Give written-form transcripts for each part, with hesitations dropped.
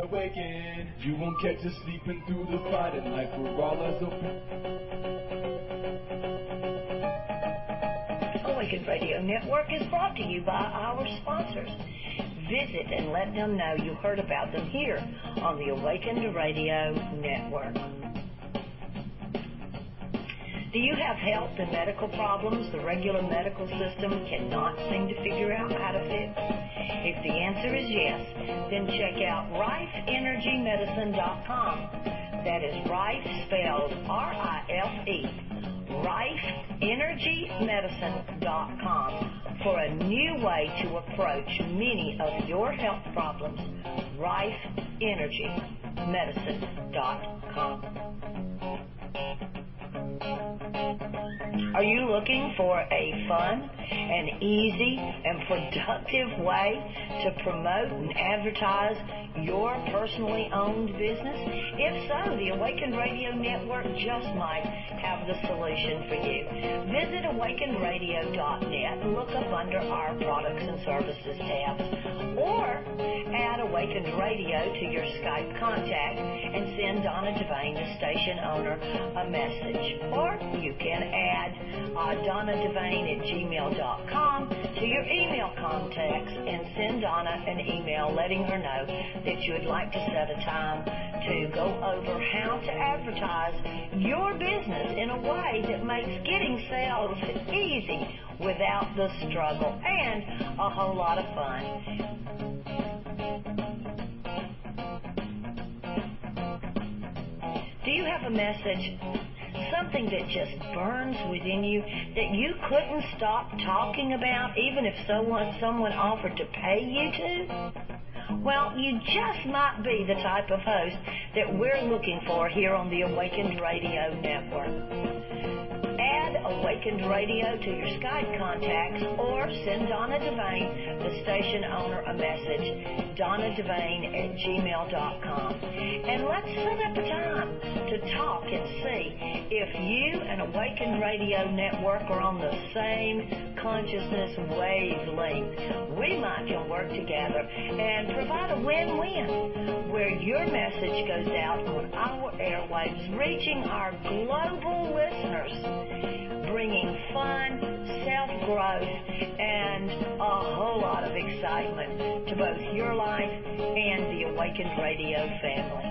Awaken, you won't catch us sleeping through the fight in life. We're all as open. Awakened Radio Network is brought to you by our sponsors. Visit and let them know you heard about them here on the Awakened Radio Network. Do you have health and medical problems the regular medical system cannot seem to figure out how to fix? If the answer is yes, then check out RifeEnergyMedicine.com. That is Rife spelled R-I-F-E. RifeEnergyMedicine.com for a new way to approach many of your health problems. RifeEnergyMedicine.com. Are you looking for a fun and easy and productive way to promote and advertise your personally owned business? If so, the Awakened Radio Network just might have the solution for you. Visit awakenradio.net and look up under our products and services tab, or add Awakened Radio to your Skype contact and send Donna Devane, the station owner, a message. Or you can add DonnaDevane@gmail.com to your email contacts and send Donna an email letting her know that you would like to set a time to go over how to advertise your business in a way that makes getting sales easy without the struggle and a whole lot of fun. Do you have a message, something that just burns within you that you couldn't stop talking about even if someone offered to pay you to? Well, you just might be the type of host that we're looking for here on the Awakened Radio Network. Add Awakened Radio to your Skype contacts or send Donna Devane, the station owner, a message, DonnaDevane@gmail.com. And let's set up a time to talk and see if you and Awakened Radio Network are on the same consciousness wavelength. We might can work together and provide a win-win where your message goes out on our airwaves, reaching our global listeners, bringing fun, self-growth, and a whole lot of excitement to both your life and the Awakened Radio family.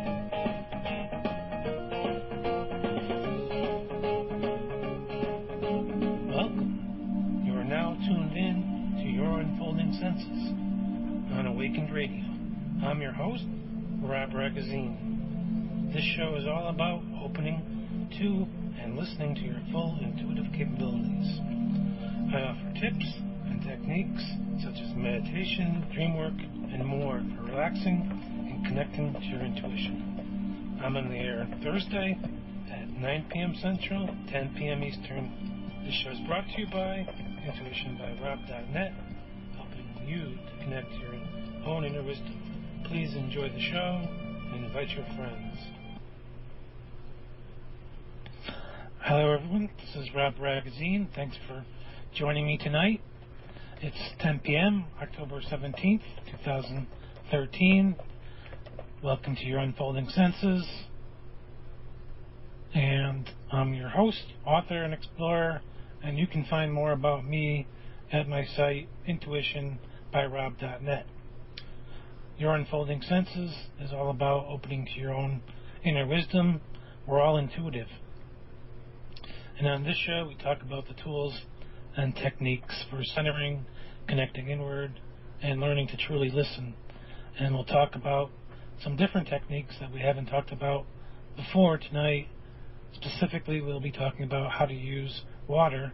Welcome. You are now tuned in to Your Unfolding Senses on Awakened Radio. I'm your host, Ragozzine. This show is all about opening to and listening to your full intuitive capabilities. I offer tips and techniques such as meditation, dream work, and more for relaxing and connecting to your intuition. I'm on the air Thursday at 9 p.m. Central, 10 p.m. Eastern. This show is brought to you by intuitionbyrob.net, helping you to connect to your own inner wisdom. Please enjoy the show and invite your friends. Hello everyone, this is Rob Ragozzine. Thanks for joining me tonight. It's 10 p.m., October 17th, 2013. Welcome to Your Unfolding Senses. And I'm your host, author, and explorer, and you can find more about me at my site, intuitionbyrob.net. Your Unfolding Senses is all about opening to your own inner wisdom. We're all intuitive. And on this show, we talk about the tools and techniques for centering, connecting inward, and learning to truly listen. And we'll talk about some different techniques that we haven't talked about before tonight. Specifically, we'll be talking about how to use water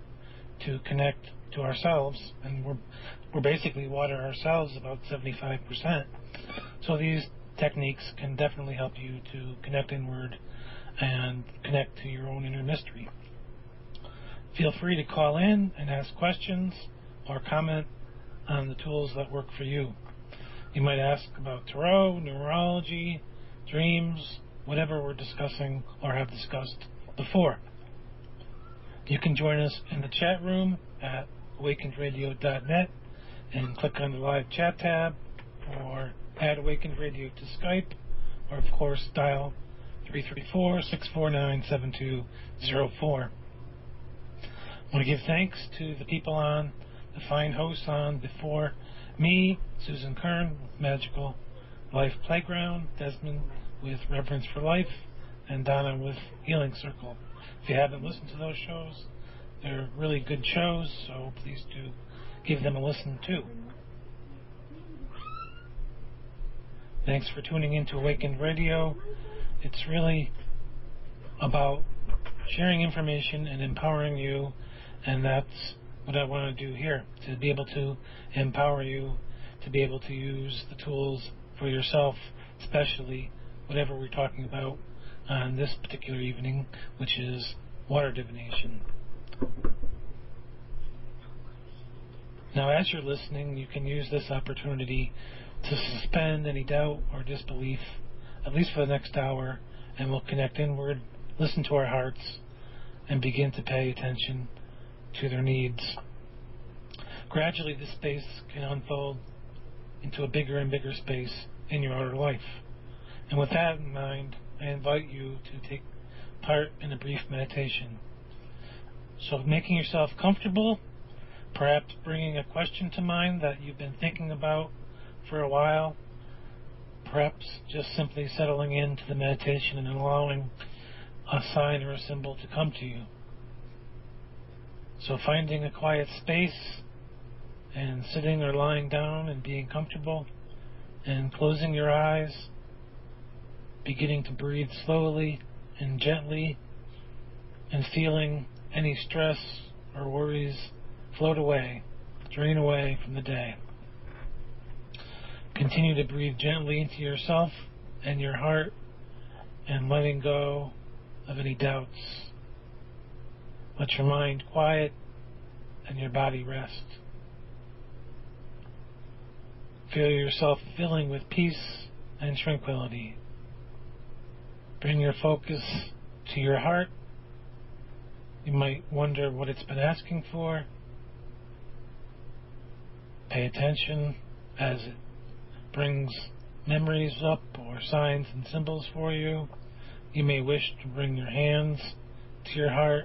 to connect to ourselves. And we're basically water ourselves about 75%. So these techniques can definitely help you to connect inward and connect to your own inner mystery. Feel free to call in and ask questions or comment on the tools that work for you. You might ask about tarot, numerology, dreams, whatever we're discussing or have discussed before. You can join us in the chat room at awakenedradio.net and click on the live chat tab, or add Awakened Radio to Skype or of course dial 334-649-7204. I want to give thanks to the people on, the fine hosts on before me, Susan Kern with Magical Life Playground, Desmond with Reverence for Life, and Donna with Healing Circle. If you haven't listened to those shows, they're really good shows, so please do give them a listen too. Thanks for tuning in to Awakened Radio. It's really about sharing information and empowering you, and that's what I want to do here, to be able to empower you, to be able to use the tools for yourself, especially whatever we're talking about on this particular evening, which is water divination. Now, as you're listening, you can use this opportunity to suspend any doubt or disbelief, at least for the next hour, and we'll connect inward, listen to our hearts, and begin to pay attention to their needs. Gradually, this space can unfold into a bigger and bigger space in your outer life. And with that in mind, I invite you to take part in a brief meditation. So making yourself comfortable, perhaps bringing a question to mind that you've been thinking about for a while, perhaps just simply settling into the meditation and allowing a sign or a symbol to come to you. So finding a quiet space and sitting or lying down and being comfortable and closing your eyes, beginning to breathe slowly and gently and feeling any stress or worries float away, drain away from the day. Continue to breathe gently into yourself and your heart and letting go of any doubts. Let your mind quiet and your body rest. Feel yourself filling with peace and tranquility. Bring your focus to your heart. You might wonder what it's been asking for. Pay attention as it brings memories up or signs and symbols for you. You may wish to bring your hands to your heart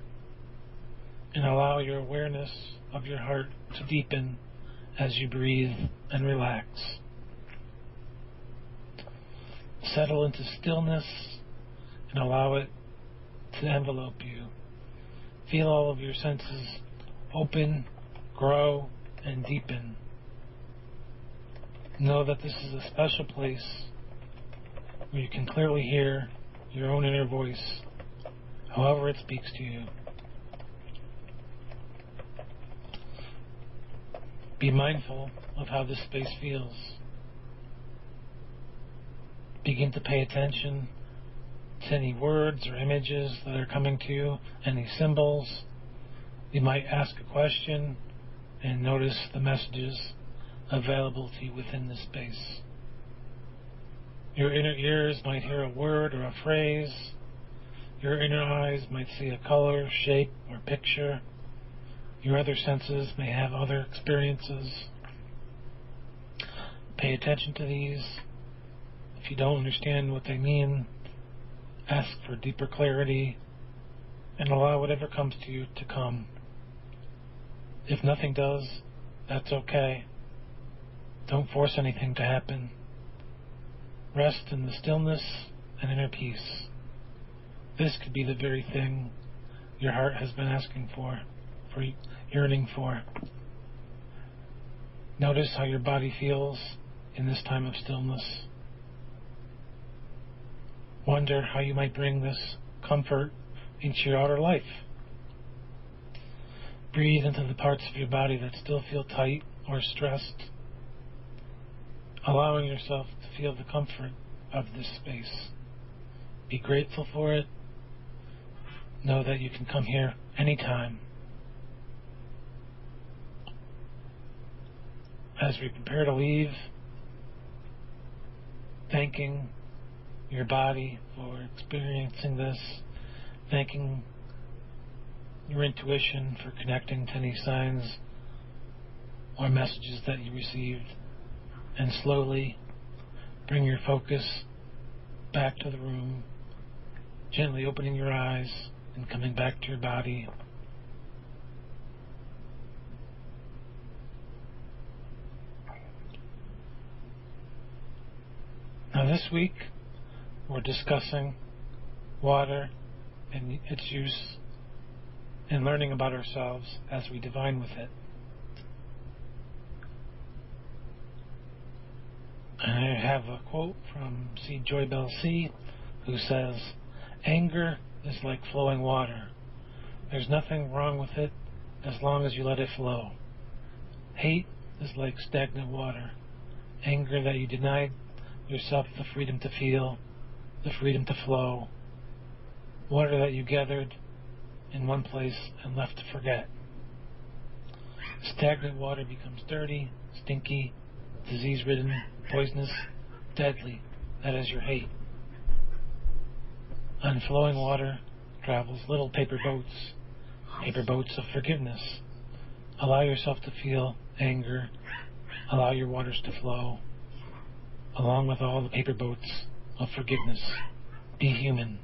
and allow your awareness of your heart to deepen as you breathe and relax. Settle into stillness and allow it to envelope you. Feel all of your senses open, grow, and deepen. Know that this is a special place where you can clearly hear your own inner voice, however it speaks to you. Be mindful of how this space feels. Begin to pay attention to any words or images that are coming to you, any symbols. You might ask a question and notice the messages available to you within the space. Your inner ears might hear a word or a phrase. Your inner eyes might see a color, shape, or picture. Your other senses may have other experiences. Pay attention to these. If you don't understand what they mean, ask for deeper clarity and allow whatever comes to you to come. If nothing does, that's okay. Don't force anything to happen. Rest in the stillness and inner peace. This could be the very thing your heart has been asking for yearning for. Notice how your body feels in this time of stillness. Wonder how you might bring this comfort into your outer life. Breathe into the parts of your body that still feel tight or stressed, allowing yourself to feel the comfort of this space. Be grateful for it. Know that you can come here anytime. As we prepare to leave, thanking your body for experiencing this, thanking your intuition for connecting to any signs or messages that you received, and slowly bring your focus back to the room, gently opening your eyes and coming back to your body. Now this week, we're discussing water and its use and learning about ourselves as we divine with it. I have a quote from C. Joy Bell C., who says, "Anger is like flowing water. There's nothing wrong with it as long as you let it flow. Hate is like stagnant water. Anger that you denied yourself the freedom to feel, the freedom to flow. Water that you gathered in one place and left to forget. Stagnant water becomes dirty, stinky, disease-ridden, poisonous, deadly. That is your hate. On flowing water travels little paper boats of forgiveness. Allow yourself to feel anger. Allow your waters to flow, along with all the paper boats of forgiveness. Be human."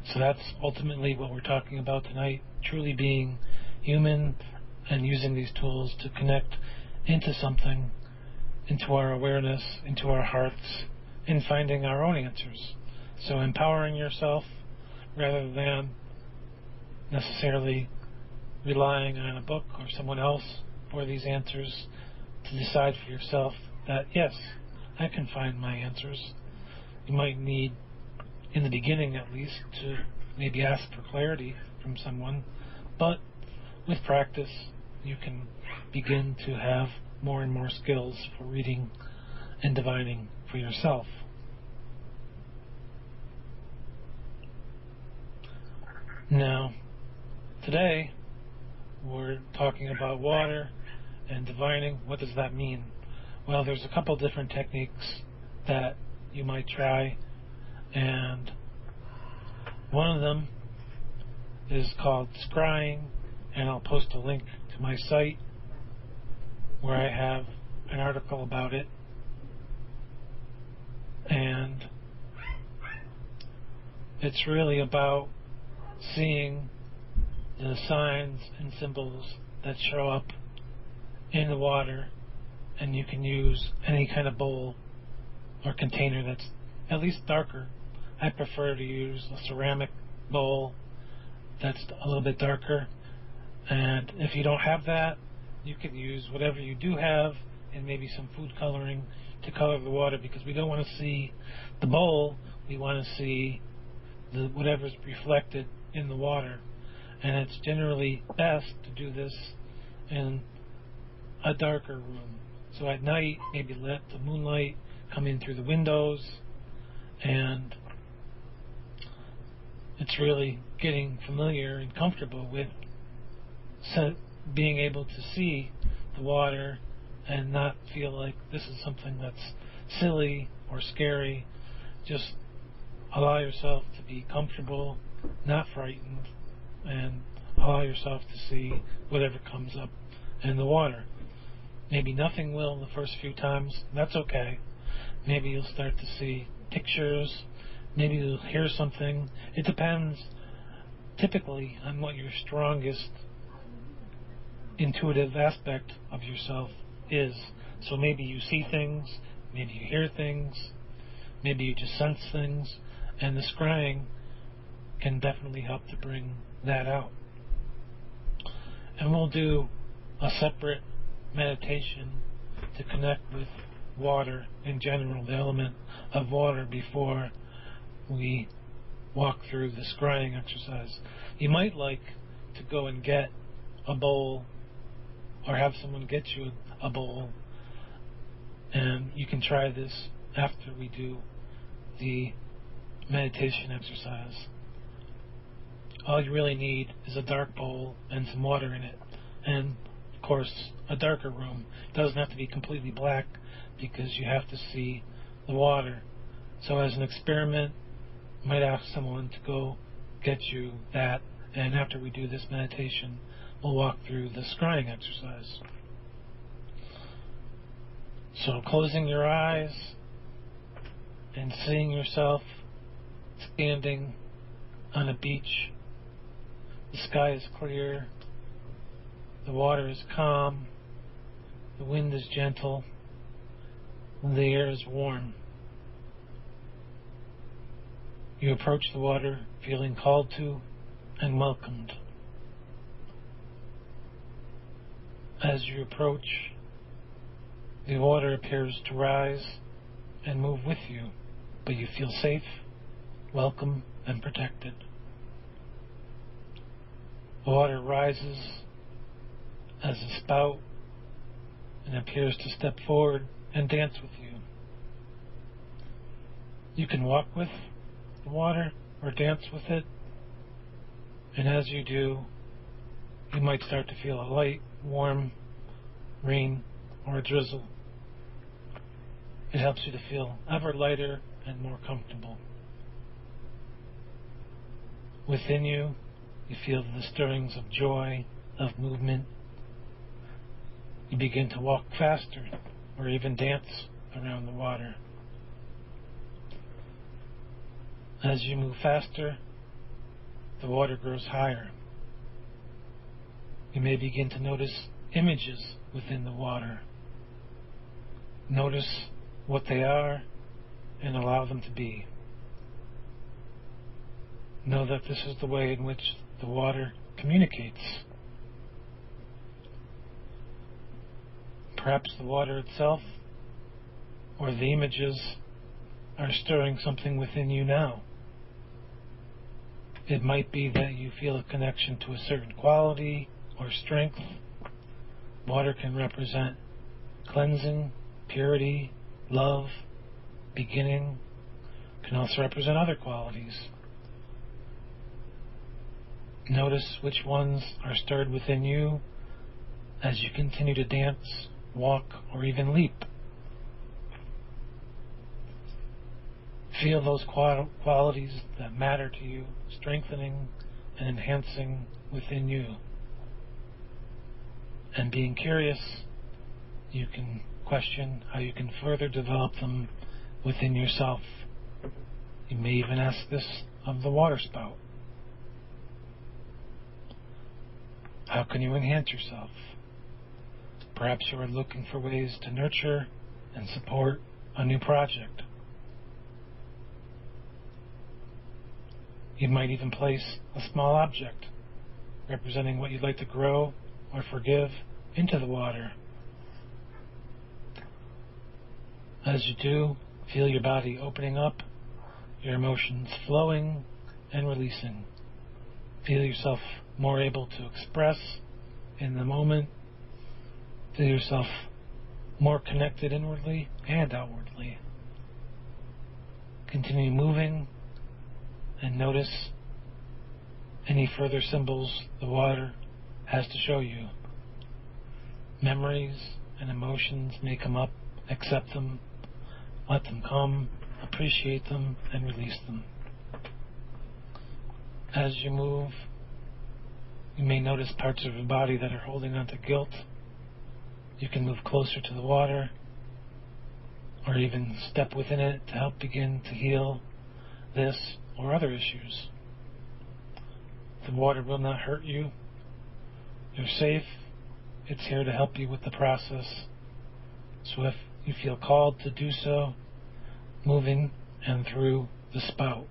So that's ultimately what we're talking about tonight, truly being human and using these tools to connect into something, into our awareness, into our hearts, and finding our own answers. So empowering yourself rather than necessarily relying on a book or someone else for these answers, to decide for yourself that, yes, I can find my answers. You might need, in the beginning at least, to maybe ask for clarity from someone, but with practice you can begin to have more and more skills for reading and divining for yourself. Now, today we're talking about water and divining. What does that mean? Well, there's a couple different techniques that you might try, and one of them is called Scrying, and I'll post a link to my site where I have an article about it. And it's really about seeing the signs and symbols that show up in the water, and you can use any kind of bowl or container that's at least darker. I prefer to use a ceramic bowl that's a little bit darker, and if you don't have that, you can use whatever you do have and maybe some food coloring to color the water, because we don't want to see the bowl, we want to see whatever's reflected in the water. And it's generally best to do this in a darker room. So at night, maybe let the moonlight come in through the windows, and it's really getting familiar and comfortable with being able to see the water and not feel like this is something that's silly or scary. Just allow yourself to be comfortable, not frightened, and allow yourself to see whatever comes up in the water. Maybe nothing will the first few times. That's okay. Maybe you'll start to see pictures. Maybe you'll hear something. It depends typically on what your strongest intuitive aspect of yourself is. So maybe you see things, maybe you hear things, maybe you just sense things, and the scrying can definitely help to bring that out. And we'll do a separate meditation to connect with water in general, the element of water, before we walk through the scrying exercise. You might like to go and get a bowl, or have someone get you a bowl, and you can try this after we do the meditation exercise. All you really need is a dark bowl and some water in it, and of course a darker room. It doesn't have to be completely black, because you have to see the water. So as an experiment, you might ask someone to go get you that, and after we do this meditation, we'll walk through the scrying exercise. So closing your eyes and seeing yourself standing on a beach. The sky is clear, the water is calm, the wind is gentle, and the air is warm. You approach the water feeling called to and welcomed. As you approach, the water appears to rise and move with you, but you feel safe, welcome, and protected. The water rises as a spout and appears to step forward and dance with you. You can walk with the water or dance with it, and as you do, you might start to feel a light, warm rain or a drizzle. It helps you to feel ever lighter and more comfortable. Within you, you feel the stirrings of joy, of movement. You begin to walk faster or even dance around the water. As you move faster, the water grows higher. You may begin to notice images within the water. Notice what they are and allow them to be. Know that this is the way in which the water communicates. Perhaps the water itself or the images are stirring something within you now. It might be that you feel a connection to a certain quality or strength. Water can represent cleansing, purity, love, beginning. It can also represent other qualities. Notice which ones are stirred within you as you continue to dance, walk, or even leap. Feel those qualities that matter to you, strengthening and enhancing within you. And being curious, you can question how you can further develop them within yourself. You may even ask this of the water spout. How can you enhance yourself? Perhaps you are looking for ways to nurture and support a new project. You might even place a small object representing what you'd like to grow or forgive into the water. As you do, feel your body opening up, your emotions flowing and releasing. Feel yourself more able to express in the moment. Feel yourself more connected inwardly and outwardly. Continue moving and notice any further symbols the water has to show you. Memories and emotions may come up. Accept them, let them come, appreciate them, and release them. As you move, you may notice parts of your body that are holding on to guilt. You can move closer to the water or even step within it to help begin to heal this or other issues. The water will not hurt you. You're safe. It's here to help you with the process. So if you feel called to do so, moving and through the spout,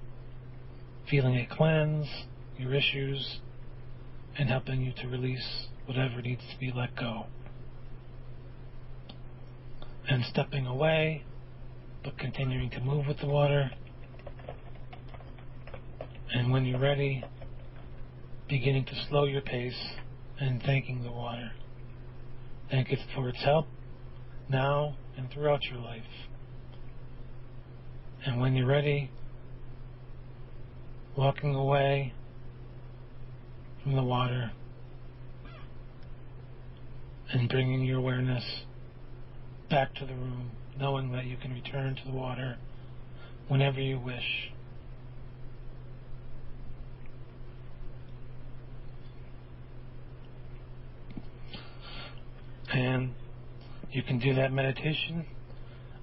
feeling it cleanse your issues and helping you to release whatever needs to be let go. And stepping away, but continuing to move with the water. And when you're ready, beginning to slow your pace and thanking the water. Thank it for its help now and throughout your life. And when you're ready, walking away from the water and bringing your awareness back to the room, knowing that you can return to the water whenever you wish. And you can do that meditation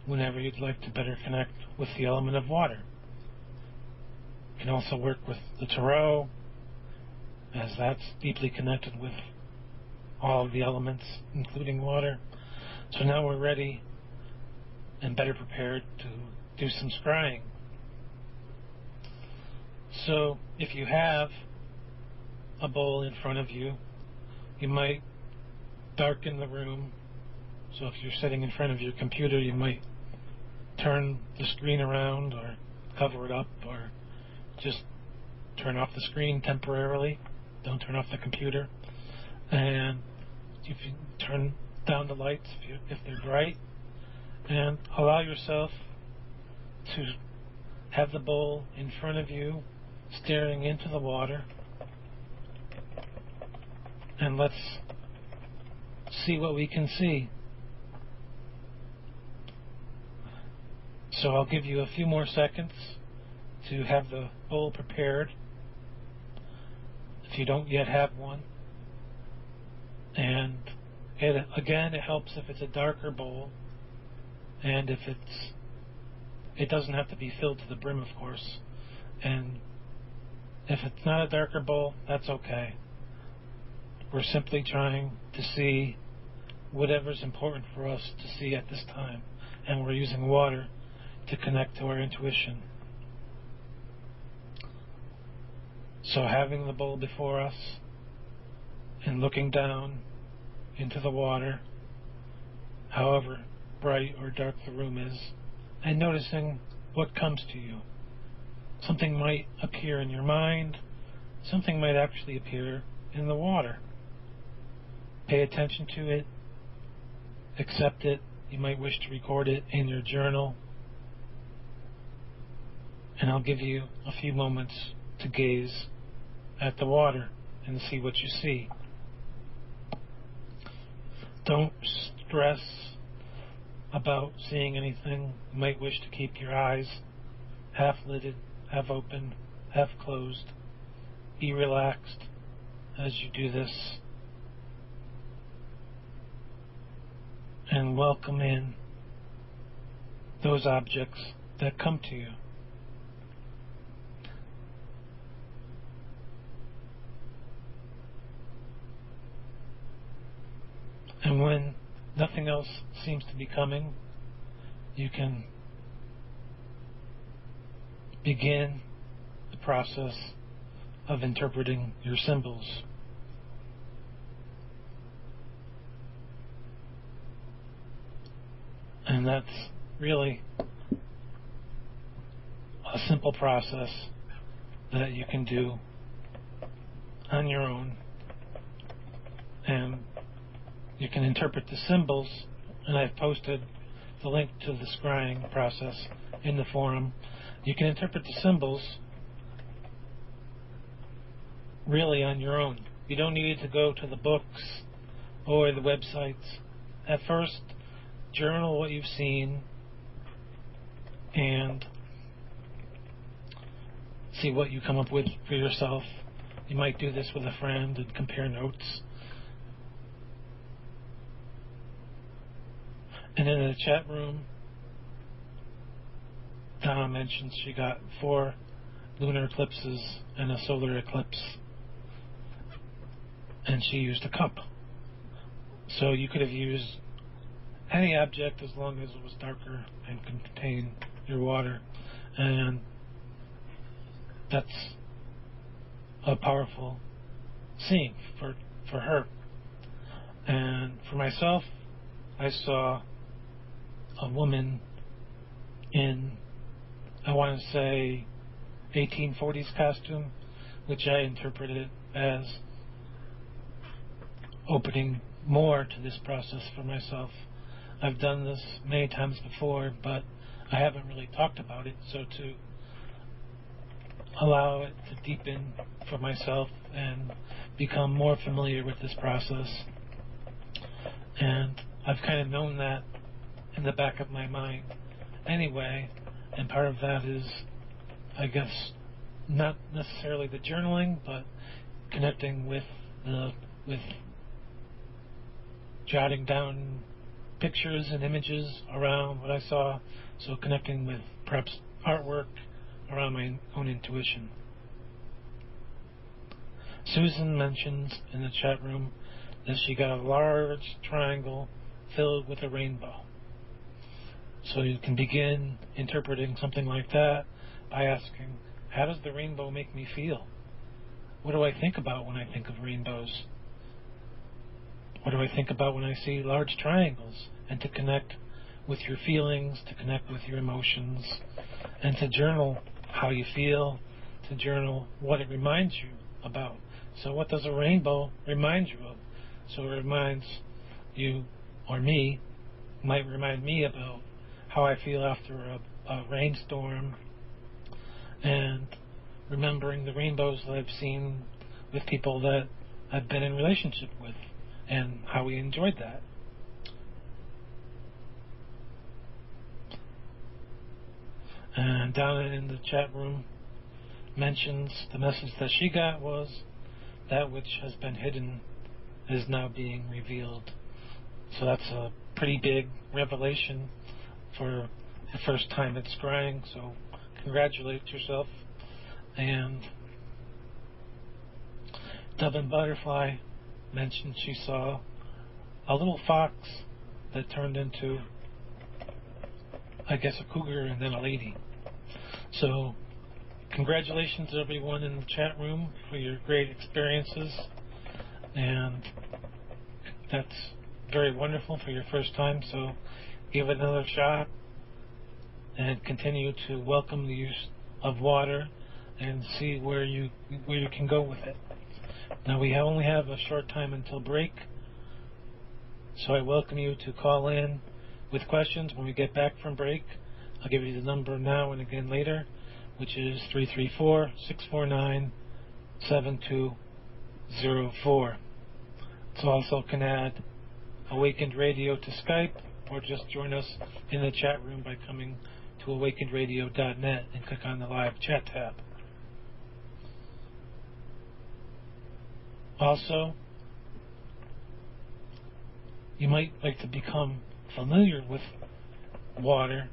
whenever you'd like to better connect with the element of water. You can also work with the tarot, as that's deeply connected with all of the elements, including water. So now we're ready and better prepared to do some scrying. So if you have a bowl in front of you, you might darken the room. So if you're sitting in front of your computer, you might turn the screen around or cover it up, or just turn off the screen temporarily. Don't turn off the computer. And if you turn down the lights if they're bright, and allow yourself to have the bowl in front of you, staring into the water. And let's see what we can see. So I'll give you a few more seconds to have the bowl prepared, if you don't yet have one. And it helps if it's a darker bowl, and if it doesn't have to be filled to the brim, of course. And if it's not a darker bowl, that's okay. We're simply trying to see whatever's important for us to see at this time, and we're using water to connect to our intuition. So having the bowl before us and looking down into the water, however bright or dark the room is, and noticing what comes to you. Something might appear in your mind, something might actually appear in the water. Pay attention to it, accept it. You might wish to record it in your journal. And I'll give you a few moments to gaze at the water and see what you see. Don't stress about seeing anything. You might wish to keep your eyes half lidded, half open, half closed. Be relaxed as you do this, and welcome in those objects that come to you. And when nothing else seems to be coming, you can begin the process of interpreting your symbols. And that's really a simple process that you can do on your own. And you can interpret the symbols, and I've posted the link to the scrying process in the forum. You can interpret the symbols really on your own. You don't need to go to the books or the websites. At first, journal what you've seen and see what you come up with for yourself. You might do this with a friend and compare notes. And in the chat room, Donna mentioned she got 4 lunar eclipses and a solar eclipse, and she used a cup. So you could have used any object as long as it was darker and could contain your water, and that's a powerful seeing for her. And for myself, I saw a woman in, I want to say, 1840s costume, which I interpreted as opening more to this process for myself. I've done this many times before, but I haven't really talked about it, so to allow it to deepen for myself and become more familiar with this process. And I've kind of known that in the back of my mind anyway, and part of that is, I guess, not necessarily the journaling, but connecting with jotting down pictures and images around what I saw, so connecting with perhaps artwork around my own intuition. Susan mentions in the chat room that she got a large triangle filled with a rainbow. So you can begin interpreting something like that by asking, how does the rainbow make me feel? What do I think about when I think of rainbows? What do I think about when I see large triangles? And to connect with your feelings, to connect with your emotions, and to journal how you feel, to journal what it reminds you about. So what does a rainbow remind you of? So it reminds you, or me, might remind me about how I feel after a rainstorm, and remembering the rainbows that I've seen with people that I've been in relationship with, and how we enjoyed that. And down in the chat room mentions the message that she got was, that which has been hidden is now being revealed. So that's a pretty big revelation for the first time at Scrying, so congratulate yourself. And Dove and Butterfly mentioned she saw a little fox that turned into, I guess, a cougar and then a lady. So congratulations to everyone in the chat room for your great experiences, and that's very wonderful for your first time, so give it another shot and continue to welcome the use of water and see where you can go with it. Now we only have a short time until break, so I welcome you to call in with questions when we get back from break. I'll give you the number now and again later, which is 334-649-7204. It's also can add Awakened Radio to Skype, or just join us in the chat room by coming to awakenedradio.net and click on the live chat tab. Also, you might like to become familiar with water,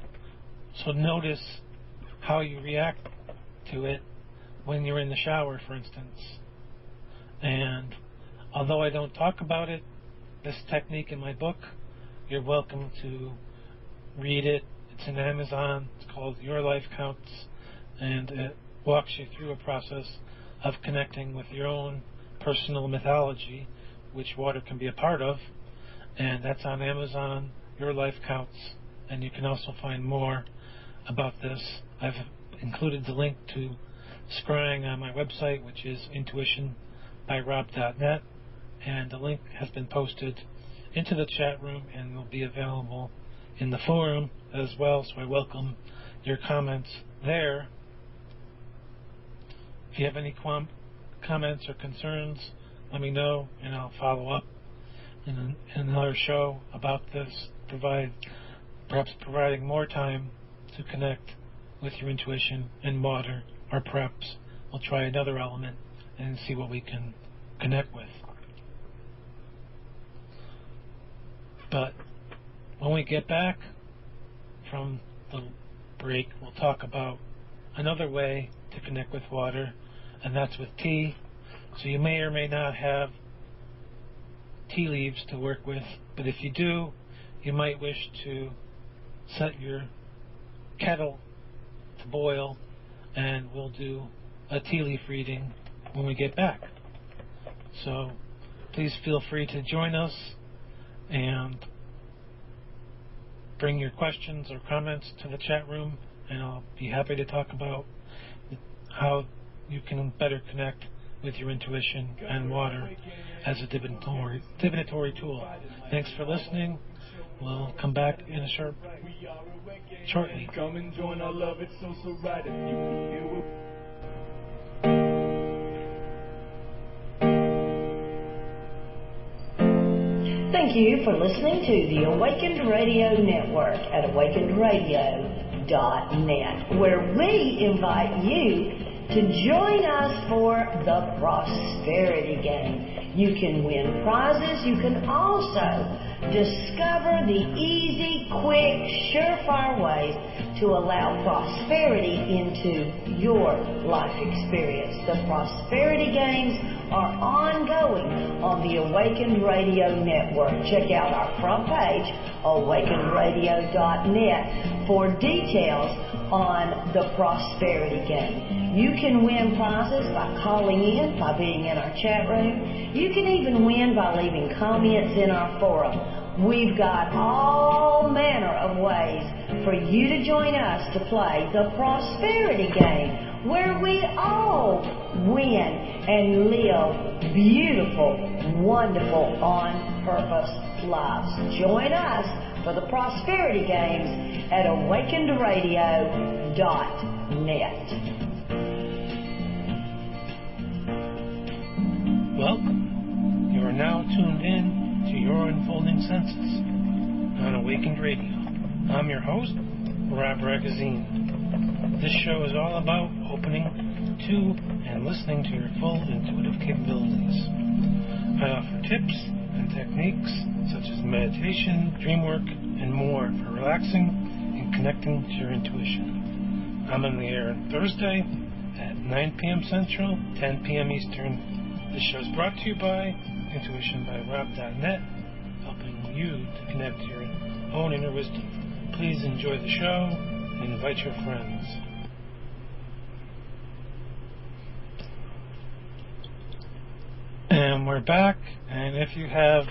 so notice how you react to it when you're in the shower, for instance. And although I don't talk about it, this technique in my book, you're welcome to read it. It's in Amazon. It's called Your Life Counts, and it walks you through a process of connecting with your own personal mythology, which water can be a part of, and that's on Amazon, Your Life Counts. And you can also find more about this. I've included the link to Scrying on my website, which is intuitionbyrob.net, and the link has been posted into the chat room and will be available in the forum as well, so I welcome your comments there. If you have any comments or concerns, let me know and I'll follow up in another show about this, perhaps providing more time to connect with your intuition and water, or perhaps we'll try another element and see what we can connect with. But when we get back from the break, we'll talk about another way to connect with water, and that's with tea. So you may or may not have tea leaves to work with, but if you do, you might wish to set your kettle to boil, and we'll do a tea leaf reading when we get back. So please feel free to join us and bring your questions or comments to the chat room, and I'll be happy to talk about how you can better connect with your intuition and water as a divinatory tool. Thanks for listening. We'll come back in a shortly. Come and join our love, it's so right if you feel. Thank you for listening to the Awakened Radio Network at awakenedradio.net, where we invite you to join us for the prosperity game. You can win prizes. You can also Discover the easy, quick, surefire ways to allow prosperity into your life experience. The Prosperity Games are ongoing on the Awakened Radio Network. Check out our front page, awakenedradio.net, for details on the Prosperity Game. You can win prizes by calling in, by being in our chat room. You can even win by leaving comments in our forum. We've got all manner of ways for you to join us to play the Prosperity Game, where we all win and live beautiful, wonderful, on-purpose lives. Join us for the Prosperity Games at awakenedradio.net. Welcome. You are now tuned in to Your Unfolding Senses on Awakened Radio. I'm your host, Ragozzine. This show is all about opening to and listening to your full intuitive capabilities. I offer tips and techniques such as meditation, dream work, and more for relaxing and connecting to your intuition. I'm on the air on Thursday at 9 p.m. Central, 10 p.m. Eastern. This show is brought to you by intuitionbyrob.net, helping you to connect to your own inner wisdom. Please enjoy the show and invite your friends. And we're back, and if you have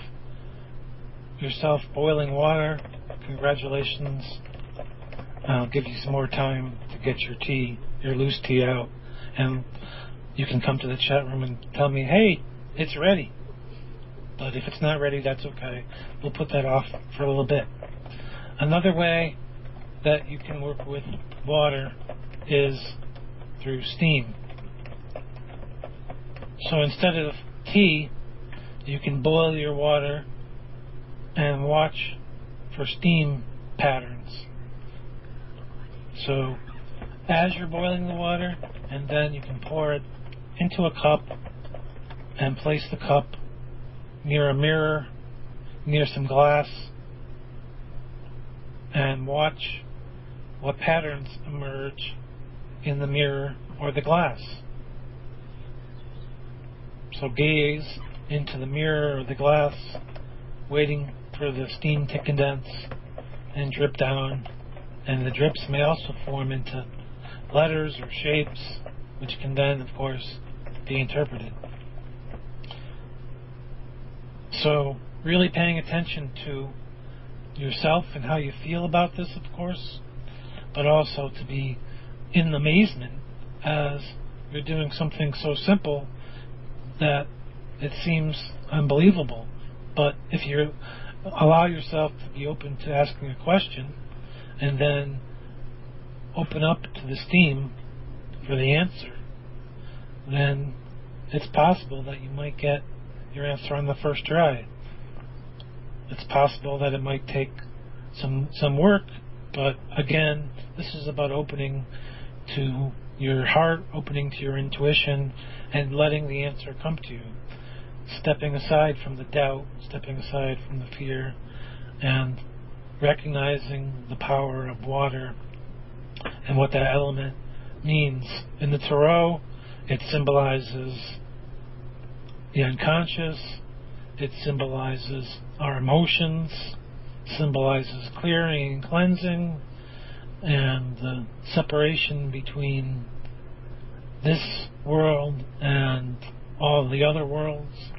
yourself boiling water, congratulations. I'll give you some more time to get your tea, your loose tea out, and you can come to the chat room and tell me, hey, it's ready. But if it's not ready, that's okay. We'll put that off for a little bit. Another way that you can work with water is through steam. So instead of tea, you can boil your water and watch for steam patterns. So as you're boiling the water, and then you can pour it into a cup and place the cup near a mirror, near some glass, and watch what patterns emerge in the mirror or the glass. So gaze into the mirror or the glass, waiting for the steam to condense and drip down, and the drips may also form into letters or shapes, which can then, of course, be interpreted. So, really paying attention to yourself and how you feel about this, of course, but also to be in amazement as you're doing something so simple that it seems unbelievable. But if you allow yourself to be open to asking a question and then open up to the steam for the answer, then it's possible that you might get your answer on the first try. It's possible that it might take some work, but again, this is about opening to your heart, opening to your intuition, and letting the answer come to you. Stepping aside from the doubt, stepping aside from the fear, and recognizing the power of water and what that element means. In the Tarot, it symbolizes the unconscious, it symbolizes our emotions, symbolizes clearing and cleansing, and the separation between this world and all the other worlds,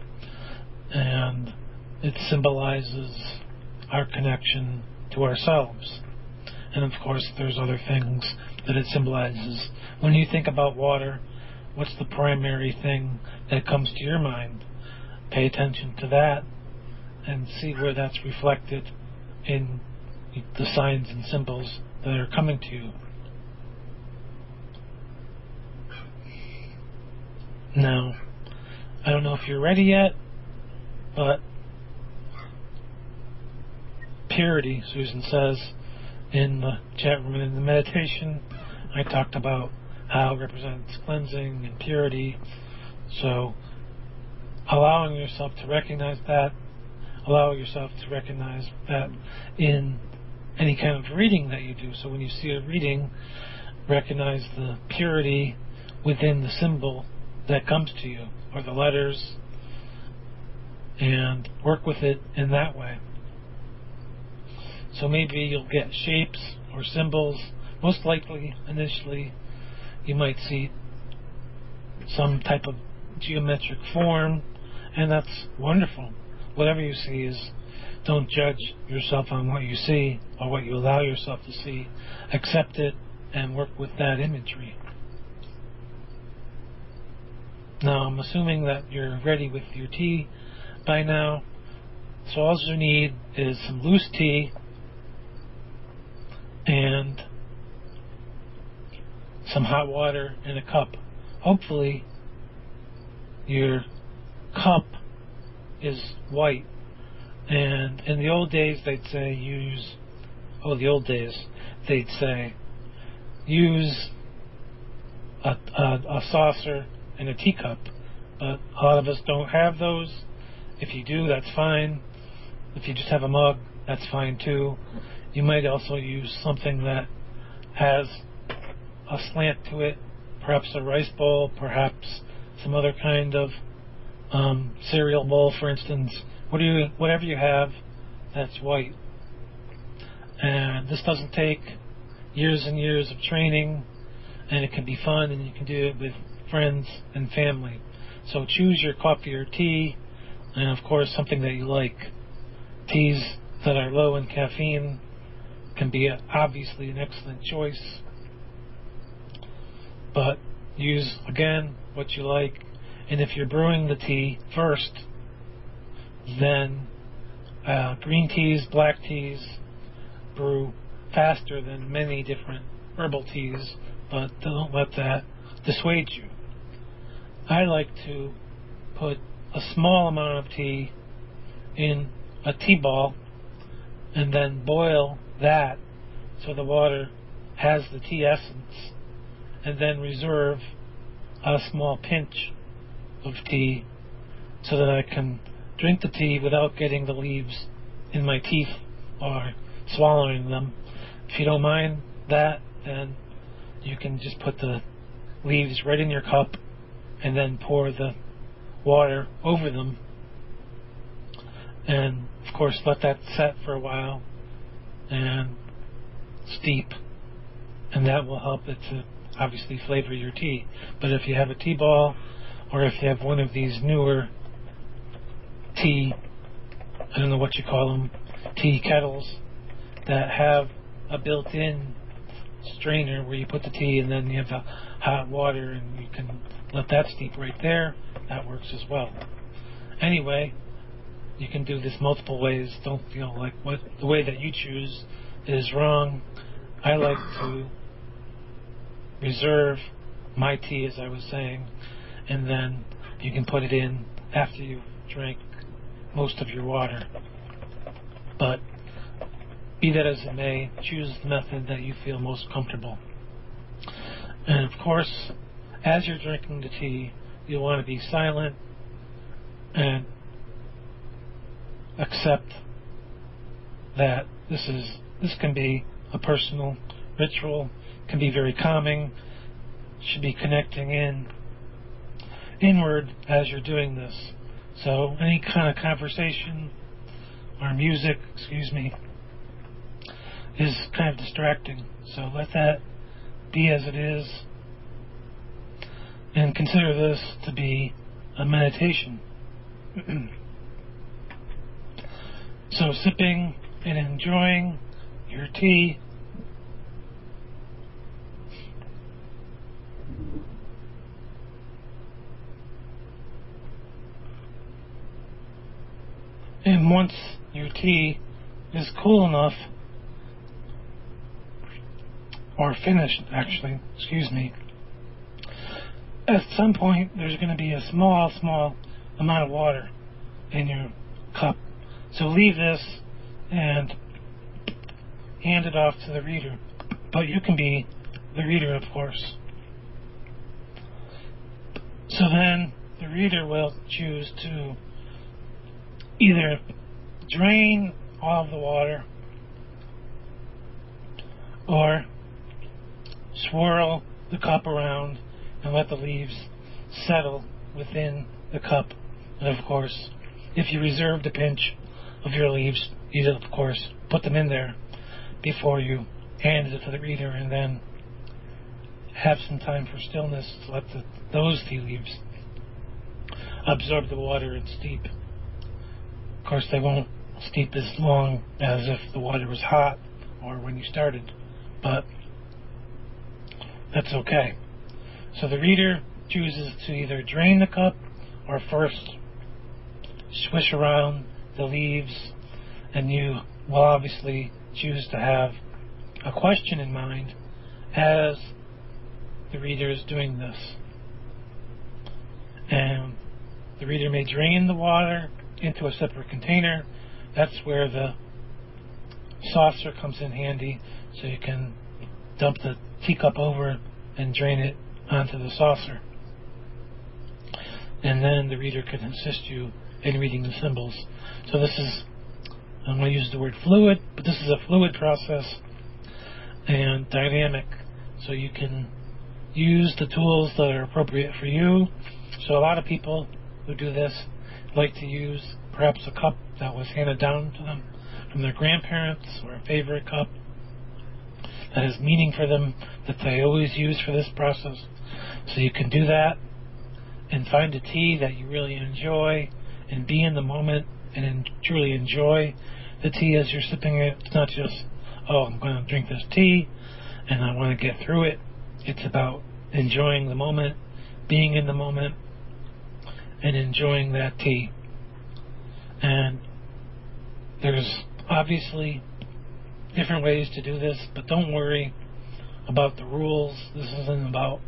and it symbolizes our connection to ourselves. And of course, there's other things that it symbolizes. When you think about water, what's the primary thing that comes to your mind? Pay attention to that and see where that's reflected in the signs and symbols that are coming to you. Now, I don't know if you're ready yet, but purity, Susan says, in the chat room and in the meditation, I talked about how it represents cleansing and purity. So, allowing yourself to recognize that, allow yourself to recognize that in any kind of reading that you do. So when you see a reading, recognize the purity within the symbol that comes to you, or the letters, and work with it in that way. So maybe you'll get shapes or symbols. Most likely, initially, you might see some type of geometric form, and that's wonderful. Whatever you see is, don't judge yourself on what you see or what you allow yourself to see. Accept it and work with that imagery. Now, I'm assuming that you're ready with your tea by now. So all you need is some loose tea and some hot water in a cup. Hopefully your cup is white. And in the old days they'd say use a saucer and a teacup, but a lot of us don't have those. If you do, that's fine. If you just have a mug, that's fine too. You might also use something that has a slant to it, perhaps a rice bowl, perhaps some other kind of cereal bowl, for instance. Whatever you have that's white. And this doesn't take years and years of training, and it can be fun, and you can do it with friends and family. So choose your coffee or tea, and of course something that you like. Teas that are low in caffeine can be obviously an excellent choice, but use again what you like. And if you're brewing the tea first, then green teas, black teas brew faster than many different herbal teas, but don't let that dissuade you. I like to put a small amount of tea in a tea ball and then boil that so the water has the tea essence, and then reserve a small pinch of tea so that I can drink the tea without getting the leaves in my teeth or swallowing them. If you don't mind that, then you can just put the leaves right in your cup and then pour the water over them, and of course let that set for a while and steep, and that will help it to obviously flavor your tea. But if you have a tea ball, or if you have one of these newer tea, I don't know what you call them, tea kettles that have a built-in strainer where you put the tea and then you have the hot water and you can let that steep right there, that works as well. Anyway, you can do this multiple ways. Don't feel like the way that you choose is wrong. I like to reserve my tea, as I was saying, and then you can put it in after you've drank most of your water. But be that as it may, choose the method that you feel most comfortable. And of course, as you're drinking the tea, you'll want to be silent and accept that this can be a personal ritual, can be very calming, should be connecting inward as you're doing this. So any kind of conversation or music, is kind of distracting. So let that be as it is, and consider this to be a meditation. So sipping and enjoying your tea. And once your tea is cool enough, or finished actually, at some point there's going to be a small amount of water in your cup. So leave this and hand it off to the reader. But you can be the reader, of course. So then the reader will choose to either drain all of the water or swirl the cup around and let the leaves settle within the cup. And of course, if you reserved a pinch of your leaves, you'd of course put them in there before you handed it to the reader, and then have some time for stillness to let those tea leaves absorb the water and steep. Of course, they won't steep as long as if the water was hot or when you started, but that's okay. So the reader chooses to either drain the cup or first swish around the leaves, and you will obviously choose to have a question in mind as the reader is doing this. And the reader may drain the water into a separate container. That's where the saucer comes in handy, so you can dump the teacup over and drain it onto the saucer. And then the reader can assist you in reading the symbols. So this is, I'm going to use the word fluid, but this is a fluid process and dynamic, so you can use the tools that are appropriate for you. So a lot of people who do this like to use perhaps a cup that was handed down to them from their grandparents, or a favorite cup that has meaning for them that they always use for this process. So you can do that and find a tea that you really enjoy and be in the moment and truly enjoy the tea as you're sipping it. It's not just, oh, I'm going to drink this tea and I want to get through it. It's about enjoying the moment, being in the moment, and enjoying that tea. And there's obviously different ways to do this, but don't worry about the rules. This isn't about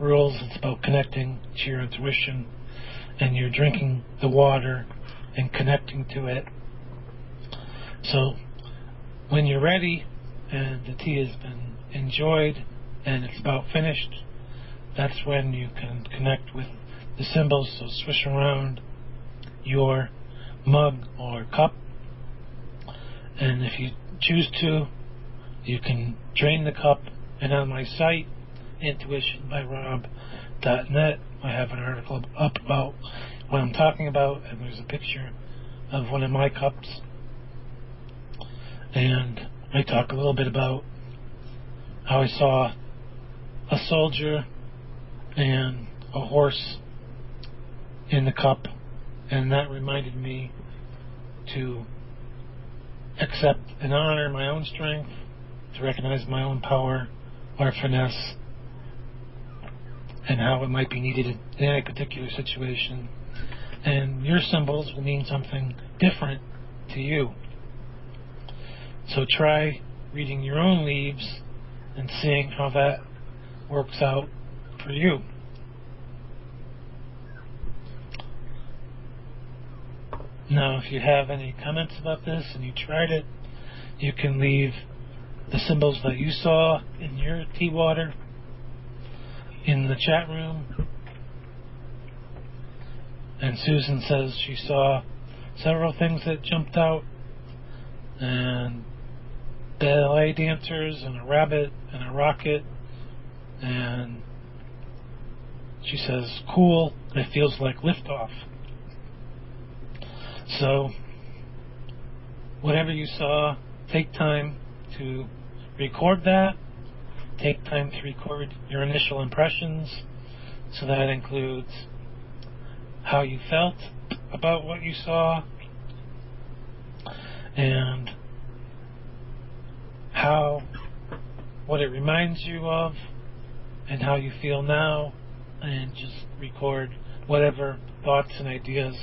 rules, it's about connecting to your intuition, and you're drinking the water and connecting to it. So when you're ready and the tea has been enjoyed and it's about finished, that's when you can connect with the symbols. So swish around your mug or cup, and if you choose to, you can drain the cup. And on my site, intuitionbyrob.net, I have an article up about what I'm talking about, and there's a picture of one of my cups, and I talk a little bit about how I saw a soldier and a horse in the cup, and that reminded me to accept and honor my own strength, to recognize my own power or finesse, and how it might be needed in any particular situation. And your symbols will mean something different to you. So try reading your own leaves and seeing how that works out for you. Now, if you have any comments about this and you tried it, you can leave the symbols that you saw in your tea water in the chat room. And Susan says she saw several things that jumped out, and ballet dancers and a rabbit and a rocket, and she says, cool, it feels like liftoff. So whatever you saw, take time to record that. Take time to record your initial impressions. So that includes how you felt about what you saw, and what it reminds you of, and how you feel now, and just record whatever thoughts and ideas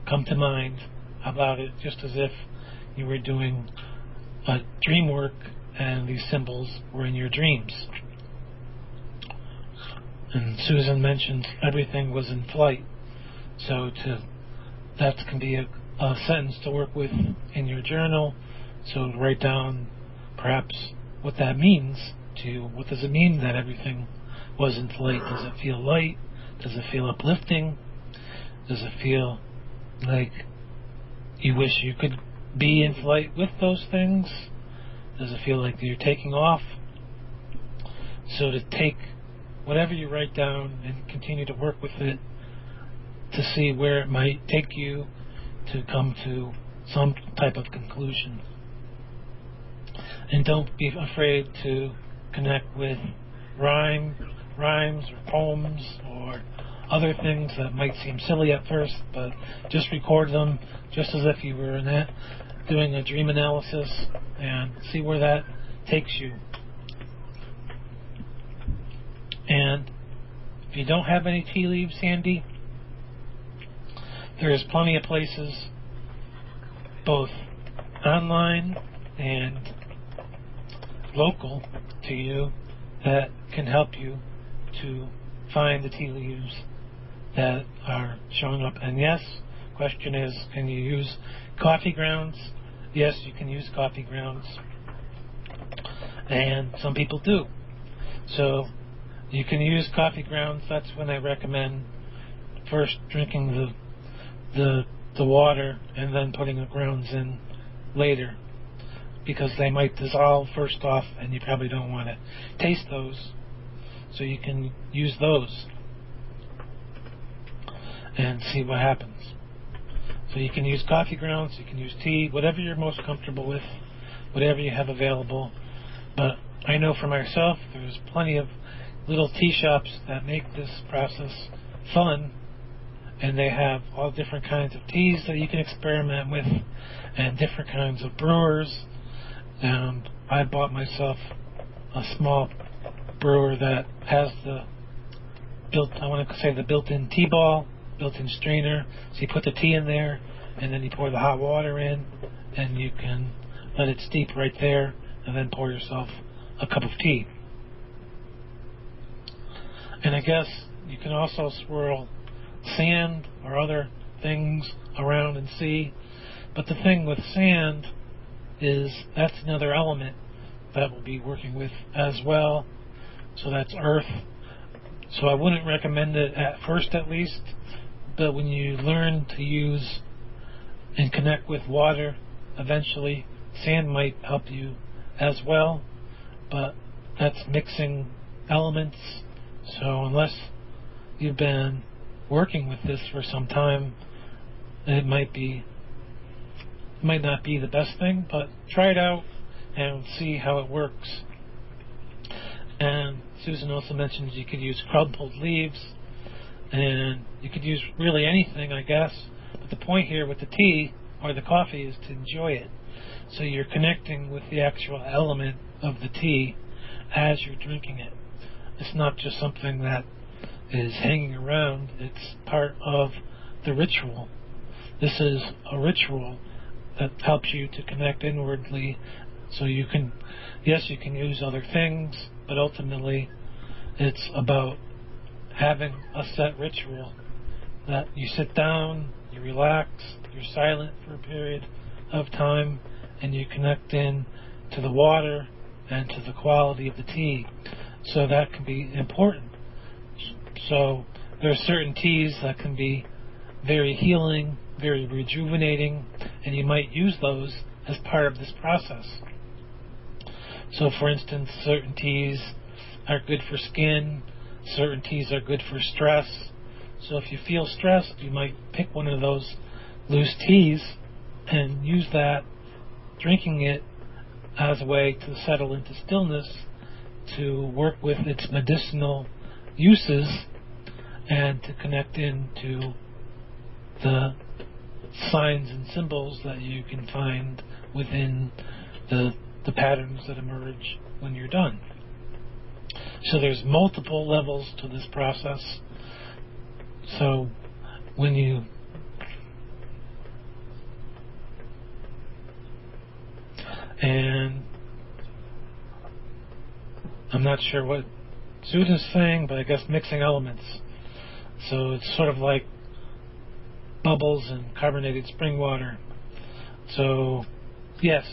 come to mind about it, just as if you were doing a dream work and these symbols were in your dreams. And Susan mentioned everything was in flight, so that can be a sentence to work with in your journal. So write down perhaps what that means to you. What does it mean that everything was in flight? Does it feel light? Does it feel uplifting? Does it feel like you wish you could be in flight with those things? Does it feel like you're taking off? So to take whatever you write down and continue to work with it to see where it might take you to come to some type of conclusion. And don't be afraid to connect with rhymes or poems or other things that might seem silly at first, but just record them just as if you were doing a dream analysis and see where that takes you. And if you don't have any tea leaves handy, there's plenty of places, both online and local to you, that can help you to find the tea leaves that are showing up. And yes, question is, can you use coffee grounds? Yes, you can use coffee grounds, and some people do. So you can use coffee grounds. That's when I recommend first drinking the water and then putting the grounds in later, because they might dissolve first off and you probably don't want to taste those. So you can use those and see what happens. So you can use coffee grounds, you can use tea, whatever you're most comfortable with, whatever you have available. But I know for myself, there's plenty of little tea shops that make this process fun, and they have all different kinds of teas that you can experiment with, and different kinds of brewers. And I bought myself a small brewer that has the built-in tea ball, built-in strainer. So you put the tea in there, and then you pour the hot water in, and you can let it steep right there, and then pour yourself a cup of tea. And I guess you can also swirl sand or other things around and see. But the thing with sand is that's another element that we'll be working with as well. So that's earth. So I wouldn't recommend it at first, at least. But when you learn to use and connect with water, eventually sand might help you as well. But that's mixing elements. So unless you've been working with this for some time, it might not be the best thing, but try it out and see how it works. And Susan also mentioned you could use crumpled leaves, and you could use really anything, I guess. But the point here with the tea or the coffee is to enjoy it. So you're connecting with the actual element of the tea as you're drinking it. It's not just something that is hanging around. It's part of the ritual. This is a ritual that helps you to connect inwardly. So you can use other things, but ultimately it's about having a set ritual that you sit down, you relax, you're silent for a period of time, and you connect in to the water and to the quality of the tea. So that can be important. So there are certain teas that can be very healing, very rejuvenating, and you might use those as part of this process. So for instance, certain teas are good for skin, certain teas are good for stress. So if you feel stressed, you might pick one of those loose teas and use that, drinking it as a way to settle into stillness, to work with its medicinal uses, and to connect into the signs and symbols that you can find within the patterns that emerge when you're done. So there's multiple levels to this process. So when you and I'm not sure what Susan's saying, but I guess mixing elements. So it's sort of like bubbles and carbonated spring water. So yes,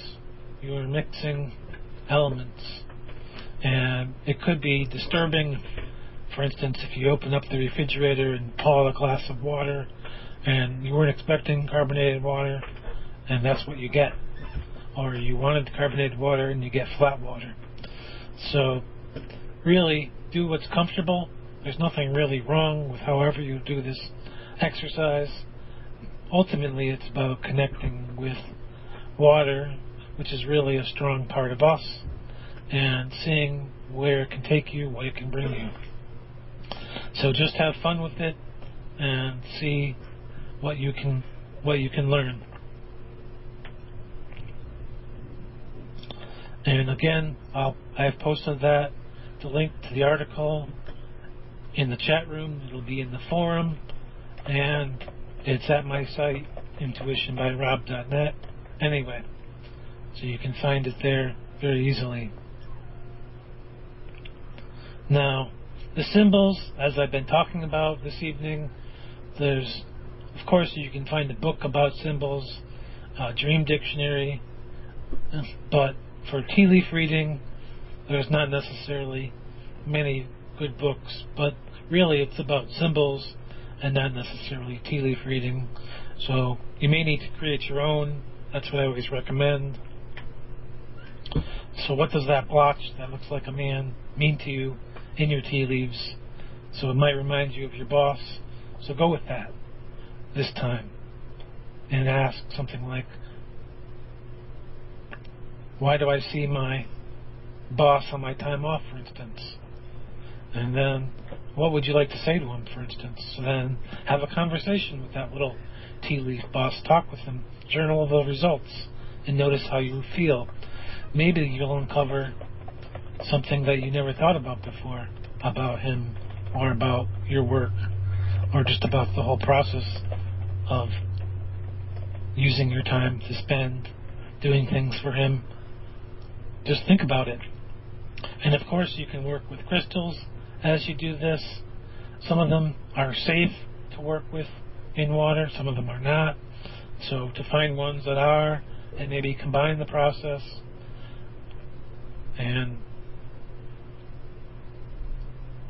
you are mixing elements, and it could be disturbing. For instance, if you open up the refrigerator and pull out a glass of water and you weren't expecting carbonated water, and that's what you get. Or you wanted carbonated water and you get flat water. So really do what's comfortable. There's nothing really wrong with however you do this exercise. Ultimately, it's about connecting with water, which is really a strong part of us, and seeing where it can take you, what it can bring you. So just have fun with it and see what you can learn. And again, I have posted the link to the article in the chat room. It'll be in the forum, and it's at my site, intuitionbyrob.net. Anyway, so you can find it there very easily. Now, the symbols, as I've been talking about this evening, there's, of course, you can find a book about symbols, Dream Dictionary, but for tea leaf reading, there's not necessarily many good books, but really it's about symbols and not necessarily tea leaf reading. So you may need to create your own. That's what I always recommend. So what does that blotch that looks like a man mean to you in your tea leaves? So it might remind you of your boss. So go with that this time and ask something like, why do I see my boss on my time off, for instance? And then, what would you like to say to him, for instance? So then, have a conversation with that little tea leaf boss. Talk with him. Journal the results. And notice how you feel. Maybe you'll uncover something that you never thought about before, about him, or about your work, or just about the whole process of using your time to spend doing things for him. Just think about it. And of course you can work with crystals as you do this. Some of them are safe to work with in water, some of them are not. So to find ones that are, and maybe combine the process. And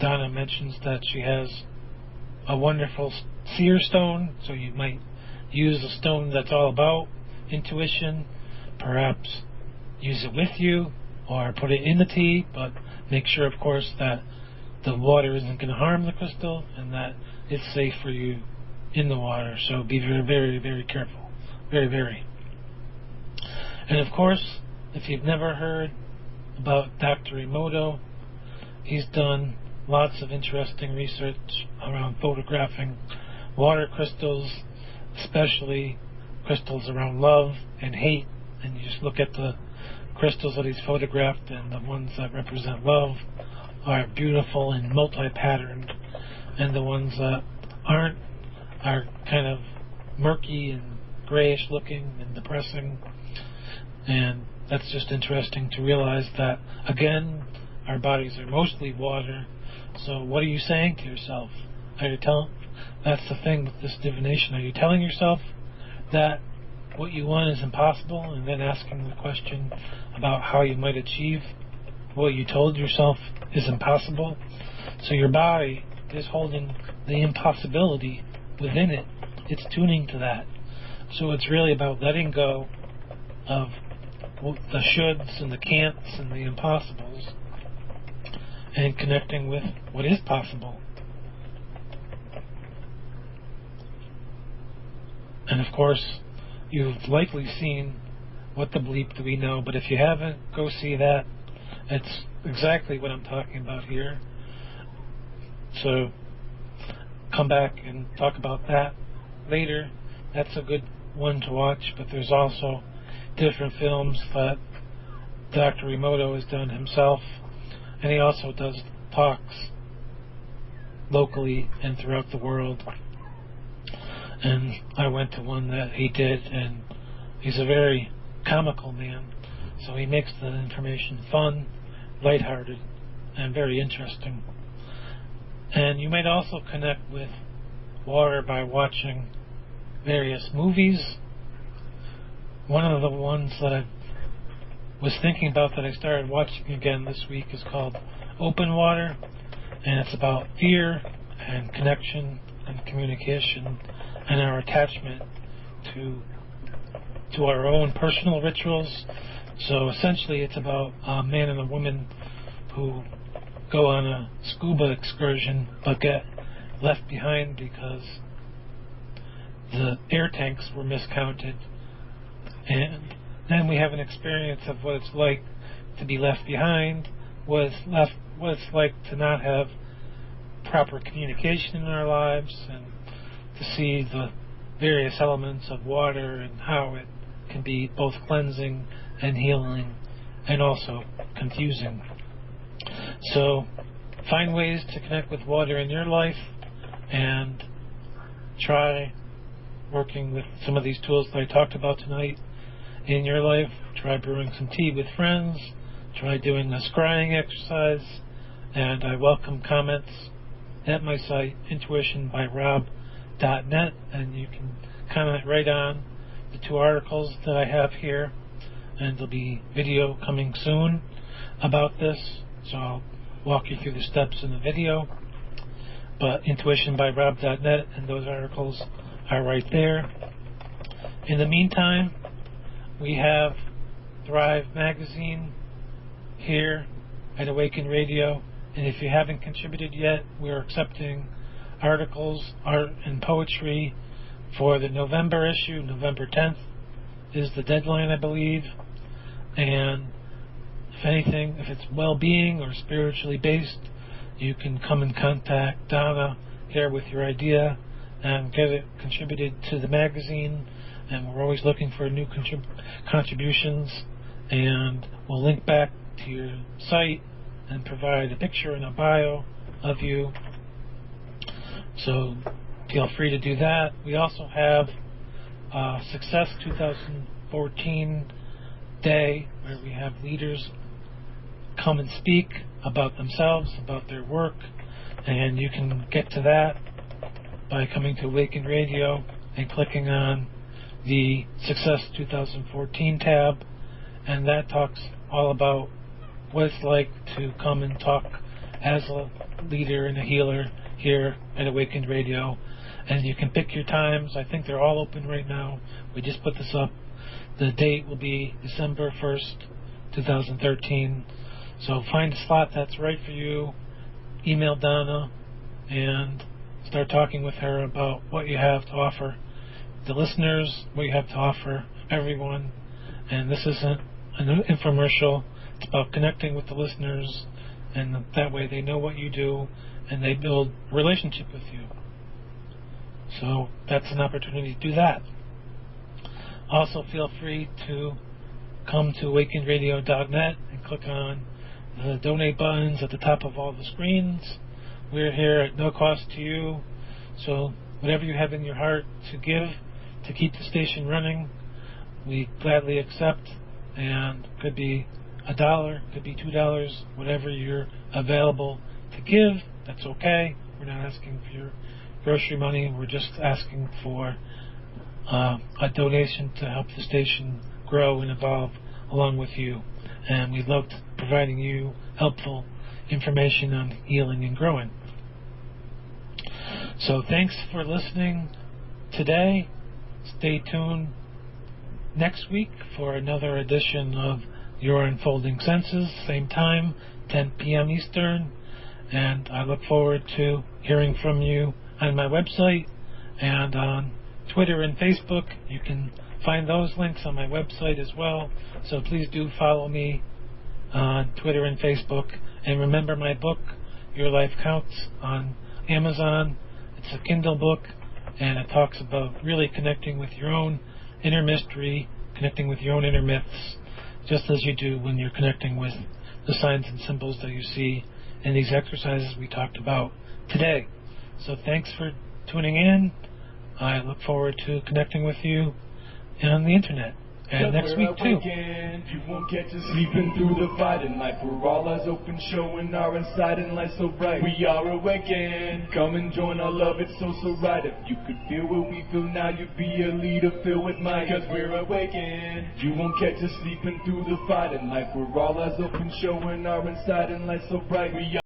Donna mentions that she has a wonderful seer stone, so you might use a stone that's all about intuition, perhaps use it with you or put it in the tea, but make sure, of course, that the water isn't going to harm the crystal and that it's safe for you in the water. So be very, very, very careful. Very, very. And of course, if you've never heard about Dr. Emoto, he's done lots of interesting research around photographing water crystals, especially crystals around love and hate. And you just look at the crystals that he's photographed, and the ones that represent love are beautiful and multi-patterned, and the ones that aren't are kind of murky and grayish looking and depressing. And that's just interesting to realize that, again, our bodies are mostly water. So what are you saying to yourself? That's the thing with this divination. Are you telling yourself that what you want is impossible, and then asking the question about how you might achieve what you told yourself is impossible? So your body is holding the impossibility within it. It's tuning to that. So it's really about letting go of the shoulds and the can'ts and the impossibles and connecting with what is possible. And of course, you've likely seen What the Bleep Do We Know, but if you haven't, go see that. It's exactly what I'm talking about here. So come back and talk about that later. That's a good one to watch, but there's also different films that Dr. Emoto has done himself, and he also does talks locally and throughout the world. And I went to one that he did, and he's a very comical man, so he makes the information fun, lighthearted, and very interesting. And you might also connect with water by watching various movies. One of the ones that I was thinking about that I started watching again this week is called Open Water, and it's about fear and connection and communication and our attachment to to our own personal rituals. So essentially it's about a man and a woman who go on a scuba excursion but get left behind because the air tanks were miscounted. And then we have an experience of what it's like to be left behind, what it's like to not have proper communication in our lives, and to see the various elements of water and how it can be both cleansing and healing and also confusing. So find ways to connect with water in your life and try working with some of these tools that I talked about tonight in your life. Try brewing some tea with friends, try doing a scrying exercise, and I welcome comments at my site, intuitionbyrob.net, and you can comment right on the 2 articles that I have here, and there'll be video coming soon about this, so I'll walk you through the steps in the video. But intuitionbyrob.net, and those articles are right there. In the meantime, we have Thrive Magazine here at Awaken Radio, and if you haven't contributed yet, we're accepting articles, art, and poetry for the November issue. November 10th is the deadline, I believe. And if anything, if it's well-being or spiritually based, you can come and contact Donna here with your idea and get it contributed to the magazine. And we're always looking for new contributions, and we'll link back to your site and provide a picture and a bio of you. So feel free to do that. We also have Success 2014 Day, where we have leaders come and speak about themselves, about their work, and you can get to that by coming to Awaken Radio and clicking on the Success 2014 tab, and that talks all about what it's like to come and talk as a leader and a healer here at Awakened Radio. And you can pick your times. I think they're all open right now. We just put this up. The date will be December 1st, 2013. So find a slot that's right for you. Email Donna and start talking with her about what you have to offer the listeners, what you have to offer everyone. And this isn't an infomercial. It's about connecting with the listeners, and that way they know what you do and they build a relationship with you. So that's an opportunity to do that. Also, feel free to come to awakenradio.net and click on the donate buttons at the top of all the screens. We're here at no cost to you, so whatever you have in your heart to give to keep the station running, we gladly accept. And could be $1, could be $2, whatever you're available to give, that's okay. We're not asking for your grocery money. We're just asking for a donation to help the station grow and evolve along with you. And we love providing you helpful information on healing and growing. So thanks for listening today. Stay tuned next week for another edition of Your Unfolding Senses, same time, 10 p.m. Eastern. And I look forward to hearing from you on my website and on Twitter and Facebook. You can find those links on my website as well. So please do follow me on Twitter and Facebook. And remember my book, Your Life Counts, on Amazon. It's a Kindle book, and it talks about really connecting with your own inner mystery, connecting with your own inner myths, just as you do when you're connecting with the signs and symbols that you see in these exercises we talked about today. So thanks for tuning in. I look forward to connecting with you on the internet. And next week too. You won't catch us sleeping through the fight in life. We're all eyes open, showing our inside and light so bright. We are awakened. Come and join our love, it's so right. If you could feel what we feel now, you'd be a leader filled with might. Cause we're awakened. You won't catch us sleeping through the fight in life. We're all eyes open, showing our inside and light so bright. We